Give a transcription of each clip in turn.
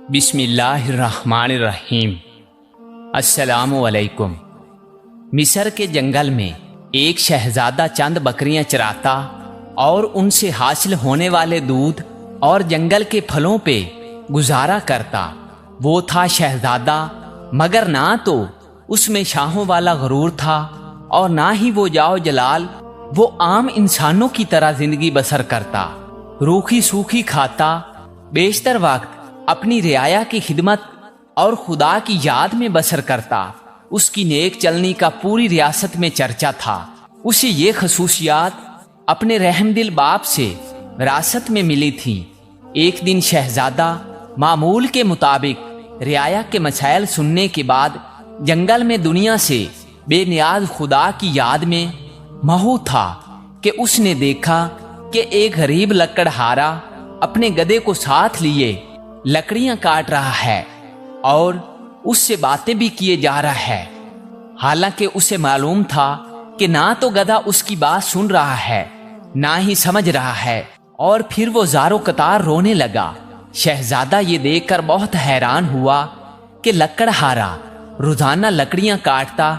بسم اللہ الرحمن الرحیم۔ السلام علیکم۔ مصر کے جنگل میں ایک شہزادہ چند بکریاں چراتا اور ان سے حاصل ہونے والے دودھ اور جنگل کے پھلوں پہ گزارا کرتا۔ وہ تھا شہزادہ، مگر نہ تو اس میں شاہوں والا غرور تھا اور نہ ہی وہ جاؤ جلال۔ وہ عام انسانوں کی طرح زندگی بسر کرتا، روکھی سوکھی کھاتا، بیشتر وقت اپنی رعایا کی خدمت اور خدا کی یاد میں بسر کرتا۔ اس کی نیک چلنی کا پوری ریاست میں چرچا تھا۔ اسے یہ خصوصیات اپنے رحم دل باپ سے وراثت میں ملی تھی۔ ایک دن شہزادہ معمول کے مطابق رعایا کے مسائل سننے کے بعد جنگل میں دنیا سے بے نیاز خدا کی یاد میں مہو تھا کہ اس نے دیکھا کہ ایک غریب لکڑہارا اپنے گدھے کو ساتھ لیے لکڑیاں کاٹ رہا ہے اور اس سے باتیں بھی کیے جا رہا ہے، حالانکہ اسے معلوم تھا کہ نہ تو گدھا اس کی بات سن رہا ہے نہ ہی سمجھ رہا ہے، اور پھر وہ زارو قطار رونے لگا۔ شہزادہ یہ دیکھ کر بہت حیران ہوا کہ لکڑہارا روزانہ لکڑیاں کاٹتا،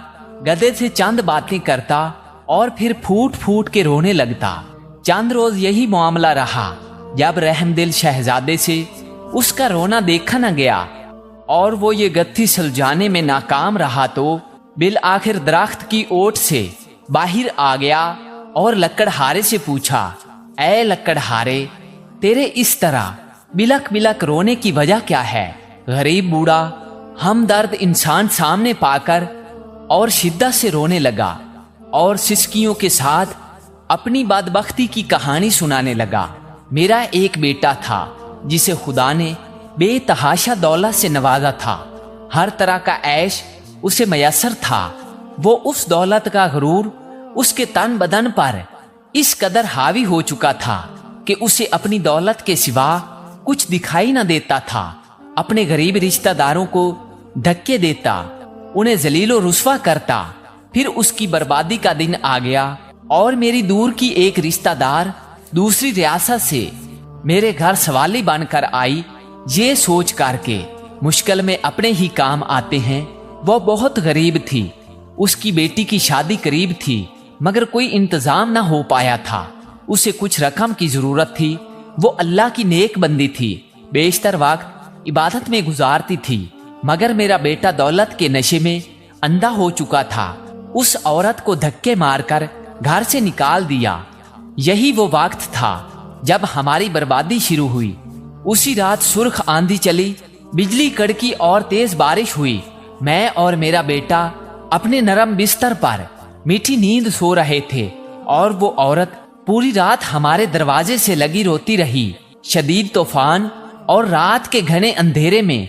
گدھے سے چند باتیں کرتا اور پھر پھوٹ پھوٹ کے رونے لگتا۔ چند روز یہی معاملہ رہا، جب رحم دل شہزادے سے اس کا رونا دیکھا نہ گیا اور وہ یہ گتھی سلجھانے میں ناکام رہا تو بالآخر درخت کی اوٹ سے باہر آ گیا اور لکڑہارے سے پوچھا، اے لکڑہارے، تیرے اس طرح بلک بلک رونے کی وجہ کیا ہے؟ غریب بوڑھا ہمدرد انسان سامنے پا کر اور شدت سے رونے لگا اور سسکیوں کے ساتھ اپنی بدبختی کی کہانی سنانے لگا۔ میرا ایک بیٹا تھا جسے خدا نے بے تحاشا دولت سے نوازا تھا، ہر طرح کا عیش اسے میسر تھا۔ وہ اس دولت کا غرور اس کے تن بدن پر اس قدر حاوی ہو چکا تھا کہ اسے اپنی دولت کے سوا کچھ دکھائی نہ دیتا تھا۔ اپنے غریب رشتہ داروں کو دھکے دیتا، انہیں ذلیل و رسوا کرتا۔ پھر اس کی بربادی کا دن آ گیا اور میری دور کی ایک رشتہ دار دوسری ریاست سے میرے گھر سوالی بن کر آئی، یہ سوچ کر کے مشکل میں اپنے ہی کام آتے ہیں۔ وہ بہت غریب تھی، اس کی بیٹی کی شادی قریب تھی مگر کوئی انتظام نہ ہو پایا تھا۔ اسے کچھ رقم کی ضرورت تھی۔ وہ اللہ کی نیک بندی تھی، بیشتر وقت عبادت میں گزارتی تھی، مگر میرا بیٹا دولت کے نشے میں اندھا ہو چکا تھا۔ اس عورت کو دھکے مار کر گھر سے نکال دیا۔ یہی وہ وقت تھا جب ہماری بربادی شروع ہوئی۔ اسی رات سرخ آندھی چلی، بجلی کڑکی اور تیز بارش ہوئی۔ میں اور میرا بیٹا اپنے نرم بستر پر میٹھی نیند سو رہے تھے اور وہ عورت پوری رات ہمارے دروازے سے لگی روتی رہی۔ شدید طوفان اور رات کے گھنے اندھیرے میں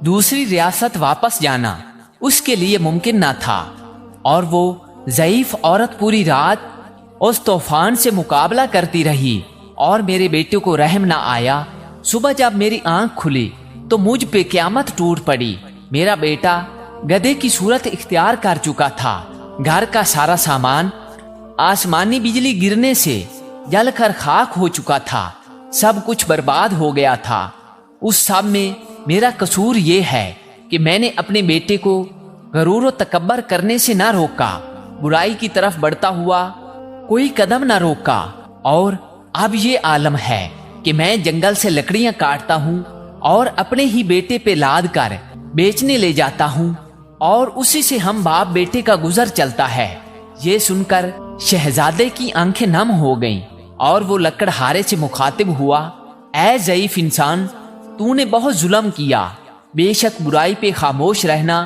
دوسری ریاست واپس جانا اس کے لیے ممکن نہ تھا، اور وہ ضعیف عورت پوری رات اس طوفان سے مقابلہ کرتی رہی اور میرے بیٹے کو رحم نہ آیا۔ صبح جب میری آنکھ کھلی تو مجھ پہ قیامت ٹوٹ پڑی۔ میرا بیٹا گدھے کی صورت اختیار کر چکا تھا۔ گھر کا سارا سامان آسمانی بجلی گرنے سے جل کر خاک ہو چکا تھا۔ سب کچھ برباد ہو گیا تھا۔ اس سب میں میرا قصور یہ ہے کہ میں نے اپنے بیٹے کو غرور و تکبر کرنے سے نہ روکا، برائی کی طرف بڑھتا ہوا کوئی قدم نہ روکا، اور اب یہ عالم ہے کہ میں جنگل سے لکڑیاں کاٹتا ہوں اور اپنے ہی بیٹے پہ لاد کر بیچنے لے جاتا ہوں، اور اسی سے ہم باپ بیٹے کا گزر چلتا ہے۔ یہ سن کر شہزادے کی آنکھیں نم ہو گئیں اور وہ لکڑہارے سے مخاطب ہوا، اے ضعیف انسان، تو نے بہت ظلم کیا۔ بے شک برائی پہ خاموش رہنا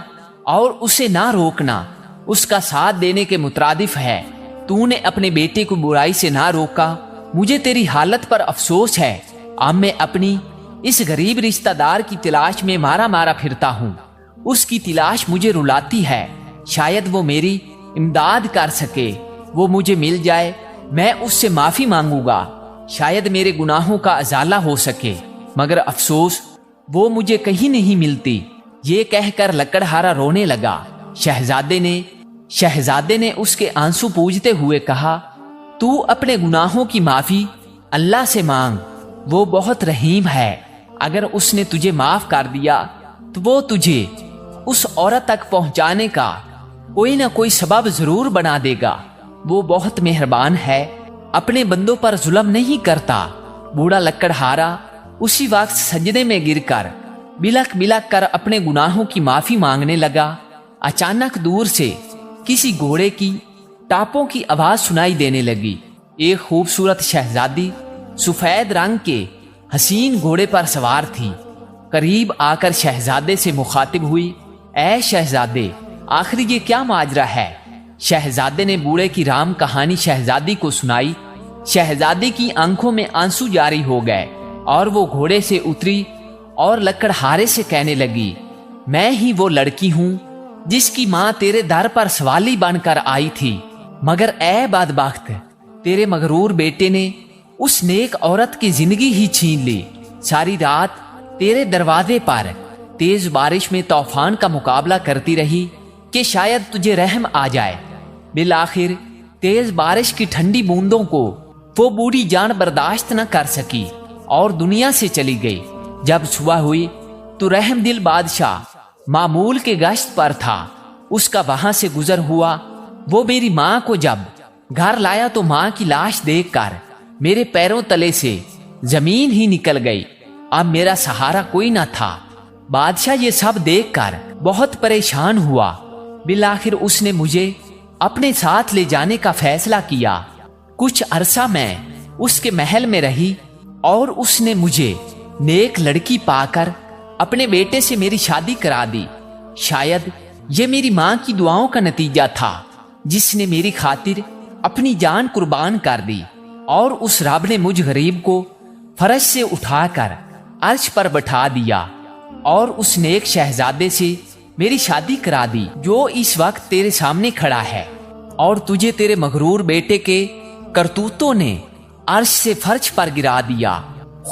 اور اسے نہ روکنا اس کا ساتھ دینے کے مترادف ہے۔ تو نے اپنے بیٹے کو برائی سے نہ روکا، مجھے تیری حالت پر افسوس ہے۔ اب میں اپنی اس غریب رشتہ دار کی تلاش میں مارا مارا پھرتا ہوں۔ اس کی تلاش مجھے رلاتی ہے، شاید وہ میری امداد کر سکے۔ وہ مجھے مل جائے، میں اس سے معافی مانگوں گا، شاید میرے گناہوں کا ازالہ ہو سکے، مگر افسوس وہ مجھے کہیں نہیں ملتی۔ یہ کہہ کر لکڑہارا رونے لگا۔ شہزادے نے اس کے آنسو پوجتے ہوئے کہا، تو اپنے گناہوں کی معافی اللہ سے مانگ، وہ بہت رحیم ہے۔ اگر اس نے تجھے معاف کر دیا تو وہ تجھے اس عورت تک پہنچانے کا کوئی نہ کوئی سبب ضرور بنا دے گا۔ وہ بہت مہربان ہے، اپنے بندوں پر ظلم نہیں کرتا۔ بوڑھا لکڑہارا اسی وقت سجدے میں گر کر بلک بلک کر اپنے گناہوں کی معافی مانگنے لگا۔ اچانک دور سے کسی گھوڑے کی ٹاپوں کی آواز سنائی دینے لگی۔ ایک خوبصورت شہزادی سفید رنگ کے حسین گھوڑے پر سوار تھی۔ قریب آ کر شہزادے سے مخاطب ہوئی، اے شہزادے، آخر یہ کیا ماجرا ہے؟ شہزادے نے بوڑھے کی رام کہانی شہزادی کو سنائی۔ شہزادی کی آنکھوں میں آنسو جاری ہو گئے اور وہ گھوڑے سے اتری اور لکڑہارے سے کہنے لگی، میں ہی وہ لڑکی ہوں جس کی ماں تیرے در پر سوالی بن کر آئی تھی، مگر اے بدبخت، تیرے مغرور بیٹے نے اس نیک عورت کی زندگی ہی چھین لی۔ ساری رات تیرے دروازے پر تیز بارش میں طوفان کا مقابلہ کرتی رہی کہ شاید تجھے رحم آ جائے۔ بالآخر تیز بارش کی ٹھنڈی بوندوں کو وہ بوڑھی جان برداشت نہ کر سکی اور دنیا سے چلی گئی۔ جب صبح ہوئی تو رحم دل بادشاہ معمول کے گشت پر تھا۔ اس کا وہاں سے گزر ہوا۔ وہ میری ماں کو جب گھر لایا تو ماں کی لاش دیکھ کر میرے پیروں تلے سے زمین ہی نکل گئی۔ اب میرا سہارا کوئی نہ تھا۔ بادشاہ یہ سب دیکھ کر بہت پریشان ہوا۔ بالآخر اس نے مجھے اپنے ساتھ لے جانے کا فیصلہ کیا۔ کچھ عرصہ میں اس کے محل میں رہی اور اس نے مجھے نیک لڑکی پا کر اپنے بیٹے سے میری شادی کرا دی۔ شاید یہ میری ماں کی دعاؤں کا نتیجہ تھا جس نے میری خاطر اپنی جان قربان کر دی، اور اس رب نے مجھ غریب کو فرش سے اٹھا کر عرش پر بٹھا دیا اور اس نیک شہزادے سے میری شادی کرا دی جو اس وقت تیرے سامنے کھڑا ہے، اور تجھے تیرے مغرور بیٹے کے کرتوتوں نے عرش سے فرش پر گرا دیا۔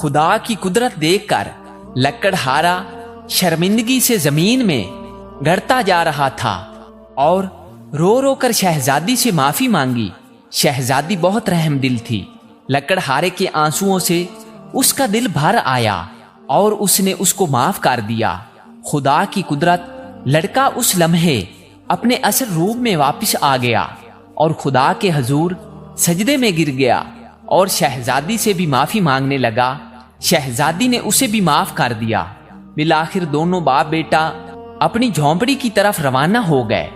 خدا کی قدرت دیکھ کر لکڑہارا شرمندگی سے زمین میں گڑتا جا رہا تھا اور رو رو کر شہزادی سے معافی مانگی۔ شہزادی بہت رحم دل تھی۔ لکڑہارے کے آنسوؤں سے اس کا دل بھر آیا اور اس نے اس کو معاف کر دیا۔ خدا کی قدرت، لڑکا اس لمحے اپنے اصل روپ میں واپس آ گیا اور خدا کے حضور سجدے میں گر گیا اور شہزادی سے بھی معافی مانگنے لگا۔ شہزادی نے اسے بھی معاف کر دیا۔ بالآخر دونوں باپ بیٹا اپنی جھونپڑی کی طرف روانہ ہو گئے۔